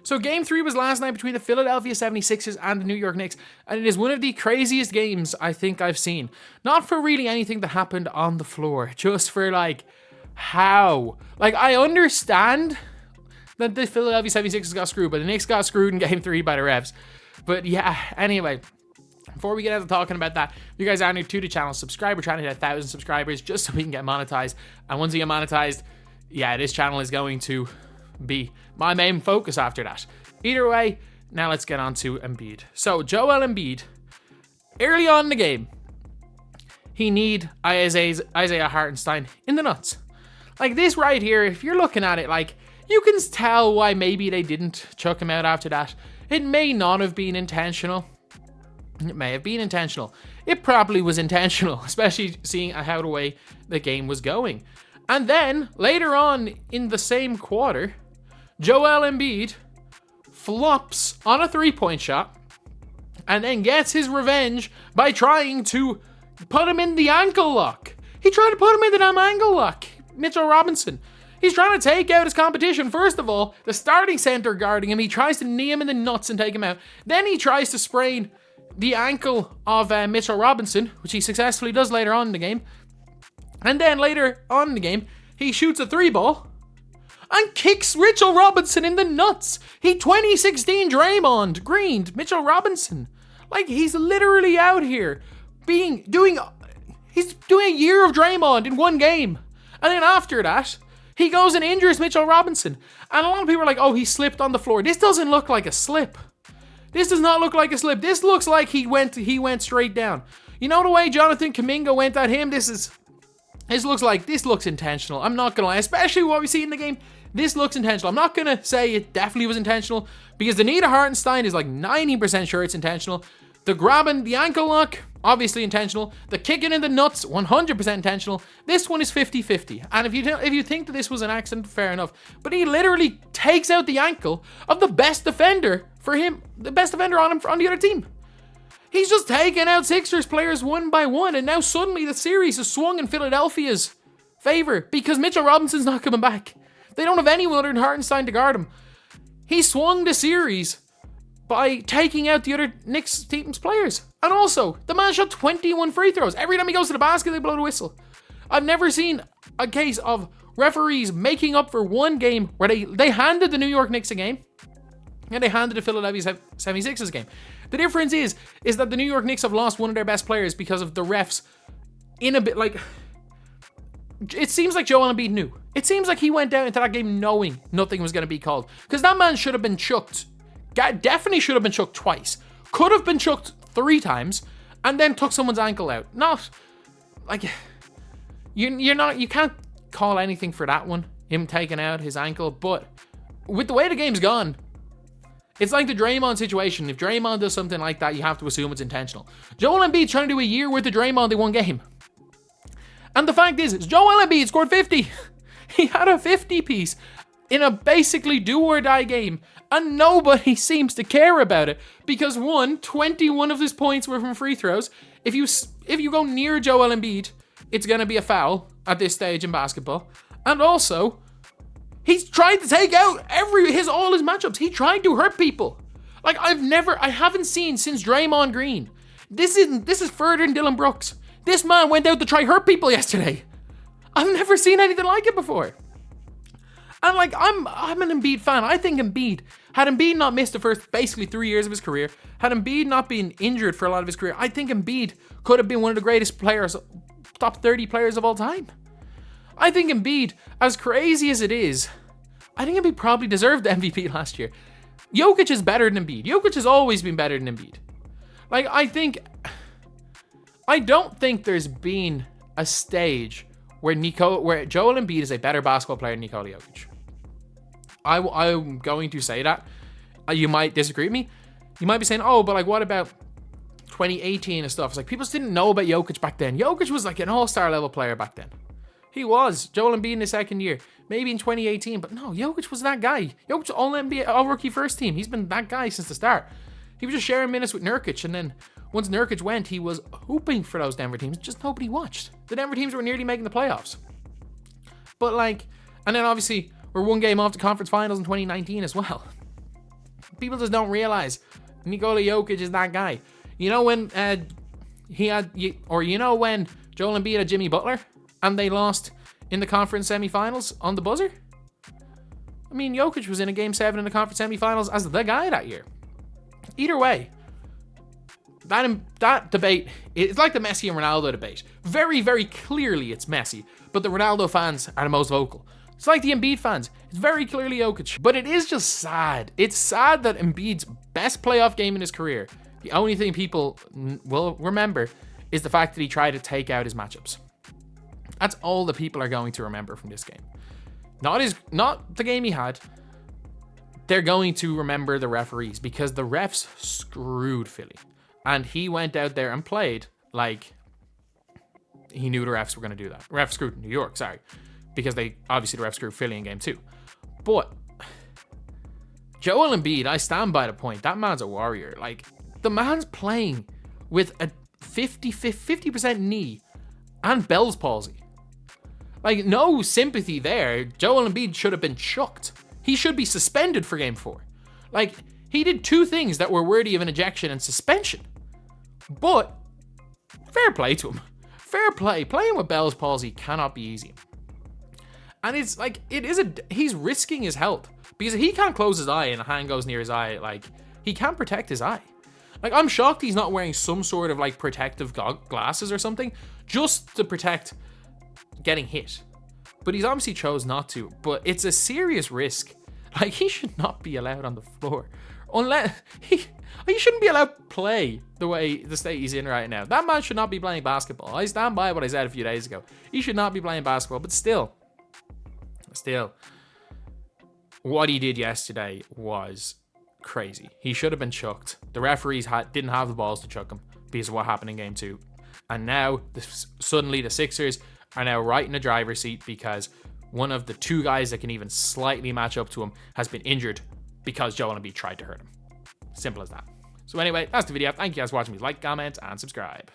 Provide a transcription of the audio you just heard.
So game 3 was last night between the Philadelphia 76ers and the New York Knicks, and it is one of the craziest games I think I've seen. Not for really anything that happened on the floor, just for like how. Like, I understand that the Philadelphia 76ers got screwed, but the Knicks got screwed in game 3 by the refs. But yeah, anyway, before we get into talking about that, if you guys are new to the channel, subscribe. We're trying to hit 1,000 subscribers just so we can get monetized. And once we get monetized, yeah, this channel is going to be my main focus after that. Either way, now let's get on to Embiid. So Joel Embiid, early on in the game, he need Isaiah Hartenstein in the nuts. Like this right here, if you're looking at it, like you can tell why maybe they didn't chuck him out after that. It may not have been intentional. It may have been intentional. It probably was intentional, especially seeing how the way the game was going. And then later on in the same quarter, Joel Embiid flops on a 3-point shot and then gets his revenge by trying to put him in the ankle lock. He tried to put him in the damn ankle lock. Mitchell Robinson. He's trying to take out his competition. First of all, the starting center guarding him, he tries to knee him in the nuts and take him out. Then he tries to sprain the ankle of Mitchell Robinson, which he successfully does later on in the game. And then later on in the game, he shoots a 3-ball and kicks Mitchell Robinson in the nuts. He 2016 Draymond greened Mitchell Robinson. Like, he's literally out here he's doing a year of Draymond in one game. And then after that, he goes and injures Mitchell Robinson. And a lot of people are like, oh, he slipped on the floor. This doesn't look like a slip. This does not look like a slip. This looks like he went straight down. You know the way Jonathan Kuminga went at him? This looks intentional. I'm not going to lie. Especially what we see in the game. This looks intentional. I'm not going to say it definitely was intentional because the knee to Hartenstein is like 90% sure it's intentional. The grabbing, the ankle lock, obviously intentional. The kicking in the nuts, 100% intentional. This one is 50-50. And if you think that this was an accident, fair enough. But he literally takes out the ankle of the best defender for him, the best defender on the other team. He's just taking out Sixers players one by one, and now suddenly the series is swung in Philadelphia's favor because Mitchell Robinson's not coming back. They don't have anyone other than Hartenstein to guard him. He swung the series by taking out the other Knicks team's players. And also, the man shot 21 free throws. Every time he goes to the basket, they blow the whistle. I've never seen a case of referees making up for one game where they handed the New York Knicks a game and they handed the Philadelphia 76ers a game. The difference is that the New York Knicks have lost one of their best players because of the refs in a bit like... It seems like Joel Embiid knew. It seems like he went out into that game knowing nothing was going to be called. Because that man should have been chucked. Definitely should have been chucked twice. Could have been chucked 3 times and then took someone's ankle out. Not like you can't call anything for that one, him taking out his ankle, but with the way the game's gone, it's like the Draymond situation. If Draymond does something like that, you have to assume it's intentional. Joel Embiid's trying to do a year worth of Draymond in one game. And the fact is Joel Embiid scored 50. He had a 50 piece in a basically do or die game. And nobody seems to care about it because 21 of his points were from free throws. If you go near Joel Embiid, it's going to be a foul at this stage in basketball. And also, he's tried to take out all his matchups. He tried to hurt people. Like I haven't seen since Draymond Green. This is further than Dylan Brooks. This man went out to try hurt people yesterday. I've never seen anything like it before. And like, I'm an Embiid fan. I think had Embiid not missed the first basically 3 years of his career, had Embiid not been injured for a lot of his career, I think Embiid could have been one of the greatest players, top 30 players of all time. I think Embiid, as crazy as it is, I think Embiid probably deserved the MVP last year. Jokic is better than Embiid. Jokic has always been better than Embiid. Like, I don't think there's been a stage where Joel Embiid is a better basketball player than Nikola Jokic. I'm going to say that. You might disagree with me. You might be saying, oh, but like, what about 2018 and stuff? It's like, people just didn't know about Jokic back then. Jokic was like an all-star level player back then. He was. Joel Embiid in his second year. Maybe in 2018, but no, Jokic was that guy. Jokic all-NBA, all-rookie first team. He's been that guy since the start. He was just sharing minutes with Nurkic, and then once Nurkic went, he was hooping for those Denver teams. Just nobody watched. The Denver teams were nearly making the playoffs. But like, and then obviously, we're one game off the conference finals in 2019 as well. People just don't realize Nikola Jokic is that guy. You know when when Joel Embiid had Jimmy Butler and they lost in the conference semifinals on the buzzer? I mean, Jokic was in a game 7 in the conference semifinals as the guy that year. Either way, that debate, it's like the Messi and Ronaldo debate. Very, very clearly it's Messi, but the Ronaldo fans are the most vocal. It's like the Embiid fans. It's very clearly Jokic. But it is just sad. It's sad that Embiid's best playoff game in his career, the only thing people will remember is the fact that he tried to take out his matchups. That's all the people are going to remember from this game. Not the game he had. They're going to remember the referees because the refs screwed Philly. And he went out there and played like he knew the refs were going to do that. Refs screwed New York, sorry. Because the refs screwed Philly in game 2. But Joel Embiid, I stand by the point. That man's a warrior. Like, the man's playing with a 50% knee and Bell's palsy. Like, no sympathy there. Joel Embiid should have been chucked. He should be suspended for game 4. Like, he did 2 things that were worthy of an ejection and suspension. But fair play to him. Fair play. Playing with Bell's palsy cannot be easy. And it's like, he's risking his health. Because if he can't close his eye and a hand goes near his eye, like, he can't protect his eye. Like, I'm shocked he's not wearing some sort of, like, protective glasses or something just to protect getting hit. But he's obviously chose not to. But it's a serious risk. Like, he should not be allowed on the floor. Unless, he shouldn't be allowed to play the way the state he's in right now. That man should not be playing basketball. I stand by what I said a few days ago. He should not be playing basketball, but still, what he did yesterday was crazy. He should have been chucked. The referees didn't have the balls to chuck him because of what happened in game 2. And now, suddenly the Sixers are now right in the driver's seat because one of the 2 guys that can even slightly match up to him has been injured because Joel Embiid tried to hurt him. Simple as that. So anyway, that's the video. Thank you guys for watching. Please like, comment, and subscribe.